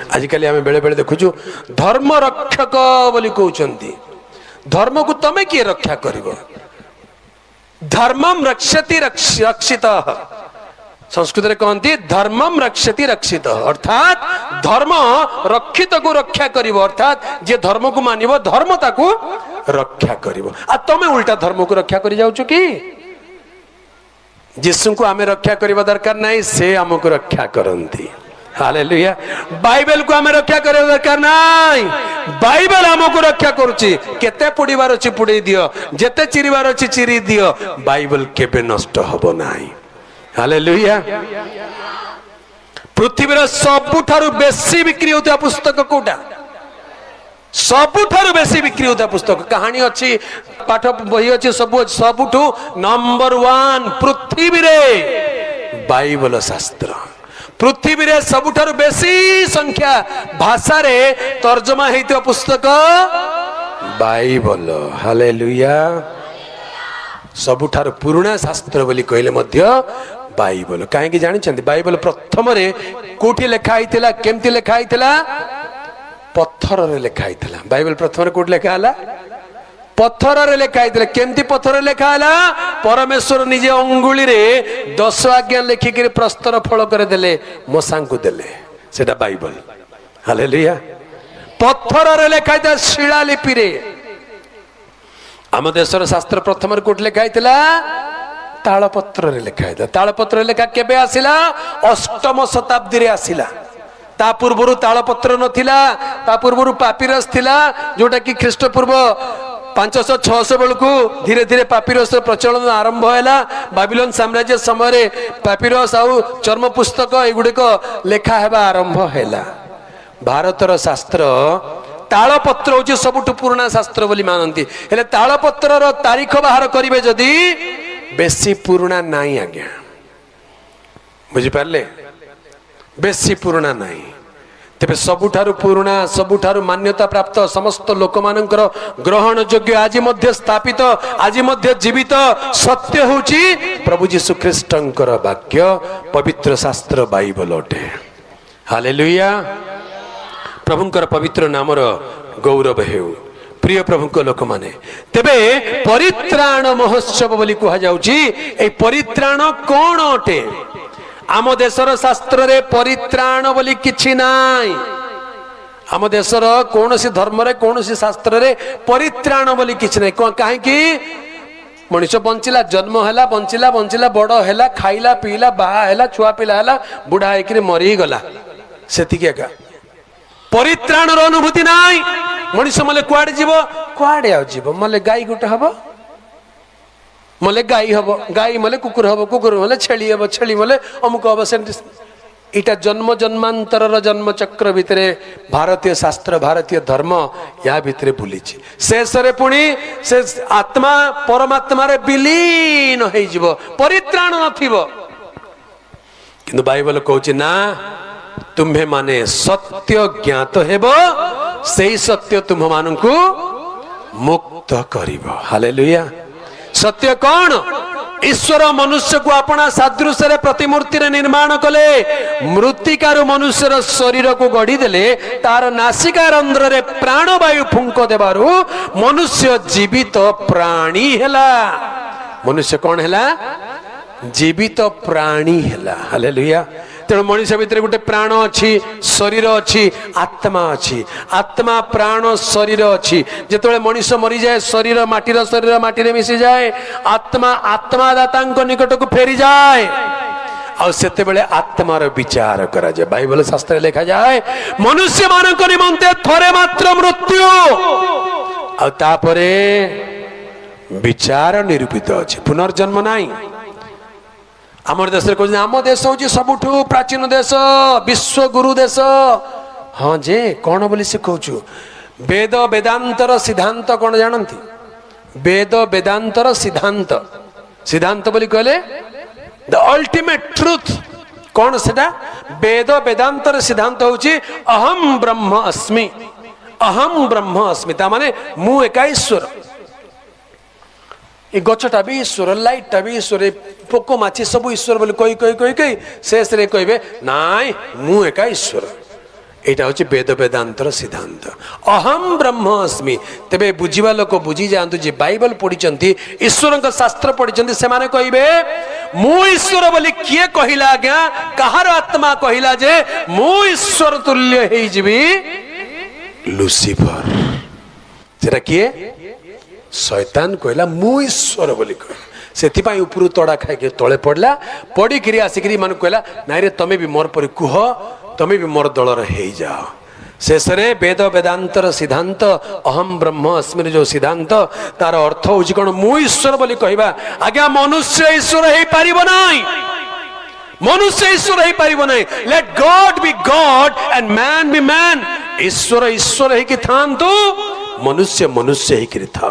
आजिकल आम बेले बेले देखुचु धर्म रक्षक बोली कहउचंती। धर्म को तमे किए रक्षा करिवो? धर्मम रक्षति रक्षितः। संस्कृत रे कहंती धर्मम रक्षति रक्षितः, अर्थात धर्म रक्षित को रक्षा करिवो, अर्थात जे धर्म को मानिवो धर्म ताको रक्षा करिवो। आ तमे उल्टा धर्म को रक्षा करि जाउछु कि? जिसु को आमे रक्षा करिवा दरकार नाही, से हमको रक्षा करंती। हालेलुया। बाइबल को हमें रक्षा करे दरकार नाही, बाइबल हमको रक्षा करूची। केते पुडीबार अछि पुडी दियो, जेते चिरीबार अछि चिरी दियो, बाइबल केबे नष्ट हबो नाही। हालेलुया। पृथ्वी रे सबुठारु बेसी बिक्री होता पुस्तक कोटा? सबुठारु बेसी बिक्री होता पुस्तक कहानी अच्छी, पाठ बही अच्छी, सबुठू नंबर 1 पृथ्वी रे बाइबल शास्त्र। पृथ्वी रे सबुठारु बेसी संख्या भाषा रे तर्जमा हेतिबा पुस्तक बाइबल। हालेलुया। सबुठारु पुराना शास्त्र बोली कहले मध्य बाइबल। काहे कि जानिछंती बाइबल प्रथम रे कोठी लेखा आइतिला, केमती लेखा आइतिला? पत्थर रे लेखा आइतिला। बाइबल प्रथम रे कोठी लेखा आला? पत्थर रे लेखा आइतिला। केमती पत्थर रे लेखा आला? परमेश्वर निजे अंगुली रे 10 आज्ञा लेखि के प्रस्तर फल करे देले, मोसा को देले, सेटा बाइबल। हालेलुया। पत्थर रे लेखा आइतिला, शिलालिपि रे। आम देशर शास्त्र प्रथम रे कोठी लेखा आइतिला? तालपत्र रे लेखा आइतिला। तालपत्र रे लेखा केबे आसिला? 8म शताब्दी रे आसिला। ता पूर्वरु तालपत्र नथिला, ता पूर्वरु पापिरस थिला, जोटा कि ख्रीष्टपूर्व 500-600 बेलू धीरे धीरे पापिरस प्रचलन आरंभ हैला। बाबिलोन साम्राज्य समय पापिरस आउ चर्म पुस्तक एगुड़िक लेखा हेबा आरंभ हैला। भारतर शास्त्र तालपत्र होची सबुठु पुराना शास्त्र बोली मानती। हेले तालपत्र तारीख बाहर करिवे जदी बेसी पुराना नाही आज्ञा, बुझी पारले? बेसी पुराना नाही। तेबे सबुठारु पुराना, सबुठारु मान्यता प्राप्त, समस्त लोक मानकर ग्रहण योग्य, आज मध्य स्थापित, आज मध्य जीवित सत्य होची प्रभु यीशु ख्रीष्टंकर वाक्य, पवित्र शास्त्र बाइबल अटे। हालेलुया। प्रभुंकर पवित्र नामर गौरव हेउ। प्रिय प्रभुक लोक माने, तेबे परित्राण महोत्सव बोली कहा जाउची। ए परित्राण कोन अटे? आम देशर शास्त्र रे परित्राण बोली किछि नाई। आम देशर कौनसी धर्म रे कौनसी शास्त्र रे परित्राण बोली किछि नाई। काहे कि मनुष्य बंचिला, जन्म हैला, बंचिला बंचिला, बड़ हैला, खाइला पीला, बाहा हैला, छुआ पिला हैला, बुढ़ा हेकि मरी गला, सेतिके एका। परित्राण रो अनुभूति नाई। मनुष्य मले कुआडे जीवो? कुआडे आ जीवो? मले गाई गुटे हबो, मले गाई हबो, गाई मले कुकुर हबो, कुकुर मले छेली हबो, छेली मले अमुक हबो। इटा जन्म जन्मांतर जन्म चक्र भितरे भारतीय शास्त्र, भारतीय धर्म या भितरे बुलीची। शेष रे पुणी से आत्मा परमात्मा रे विलीन होई जीवो, परित्राण नथिबो। किंतु बाइबल कहूची ना, तुम्हे माने सत्य ज्ञात हेबो, सेही सत्य तुम मानकु मुक्त करिवो। हालेलुया। सत्य कौन? ईश्वर मनुष्य को अपना सादृश्य रे प्रतिमूर्ति रे निर्माण कले, मृत्तिकारु मनुष्यर शरीर को गढ़ी देले, तार नासिका रंध्र रे प्राणवायु फुंक देबारु मनुष्य जीवित प्राणी हेला। मनुष्य कौन हेला? जीवित प्राणी हेला। हालेलुया। तेणु मनुष्य भितर गोटे प्राण अच्छी, शरीर अच्छी, आत्मा अच्छी। आत्मा प्राण शरीर अच्छी। जेतबेले मनुष्य मरी जाए, शरीर माटी रे मिसी जाए, आत्मा आत्मादाता निकट को फेरी जाए, और सेते बेले आत्मार विचार करा जाए। बाइबल शास्त्र लिखा जाए मनुष्य मानक निमंते थरे मात्र मृत्यु, और तापरे विचार निरूपित अच्छे, पुनर्जन्म नाही। आमर देश कहते आम देश हूँ सबुठू प्राचीन देश, विश्व गुरु देश। हाँ जे कौन बोली से कहूँ? वेद वेदांतर सिद्धांत कौन जानती? वेद वेदांतर सिद्धांत, सिद्धांत बोली कहले द अल्टीमेट ट्रुथ। कौन सेटा? वेद वेदांतर सिद्धांत होची अहम ब्रह्म अस्मि, अहम ब्रह्म अस्मि, ता माने मु एका ईश्वर। ये गछटा भी ईश्वर, लाइटा भी ईश्वर, पोको माछी सब ईश्वर बोली कही कही कही कही शेष रे कहबे नाई मु एका ईश्वर। এটা হচ্ছে বেদ বেদান্তর সিদ্ধান্ত অহম ব্রহ্ম अस्मि তেবে বুঝিবা লোক বুঝি যাআন্তু যে বাইবেল পড়িছন্তি ଈଶ୍ୱରଙ୍କ শাস্ত্র পড়িছন্তি সেমানে কইবে মু ଈଶ୍ୱର বলি কিয়ে কহিলা আজ্ঞা কাহার আত্মা কহিলা যে মু ଈଶ୍ୱର তুল্য হেই যিবি লুসিফর সেটা কিয়ে শয়তান কহিলা মু ଈଶ୍ୱର বলি কহিলা ସେଥିପାଇଁ ଉପରୁ ତଡ଼ା ଖାଇକି ତଳେ ପଡ଼ିଲା ପଡ଼ିକିରି ଆସିକିରି ମାନେ କହିଲା ନାଇଁରେ ତମେ ବି ମୋର ପରି କୁହ ତମେ ବି ମୋର ଦଳର ହେଇଯାଅ ଶେଷରେ ବେଦ ବେଦାନ୍ତର ସିଦ୍ଧାନ୍ତ ଅହମ ବ୍ରହ୍ମ अस्मिର ଯୋଉ ସିଦ୍ଧାନ୍ତ ତାର ଅର୍ଥ ହଉଛି କଣ ମୁଁ ଈଶ୍ୱର ବୋଲି କହିବା ଆଜ୍ଞା ମନୁଷ୍ୟ ଈଶ୍ୱର ହେଇପାରିବ ନାହିଁ ମନୁଷ୍ୟ ଈଶ୍ୱର ହେଇପାରିବ ନାହିଁ late god B god and man B man ଈଶ୍ୱର ଈଶ୍ୱର ହେଇକି ଥାନ୍ତୁ ମନୁଷ୍ୟ ମନୁଷ୍ୟ ହେଇକିରି ଥାଉ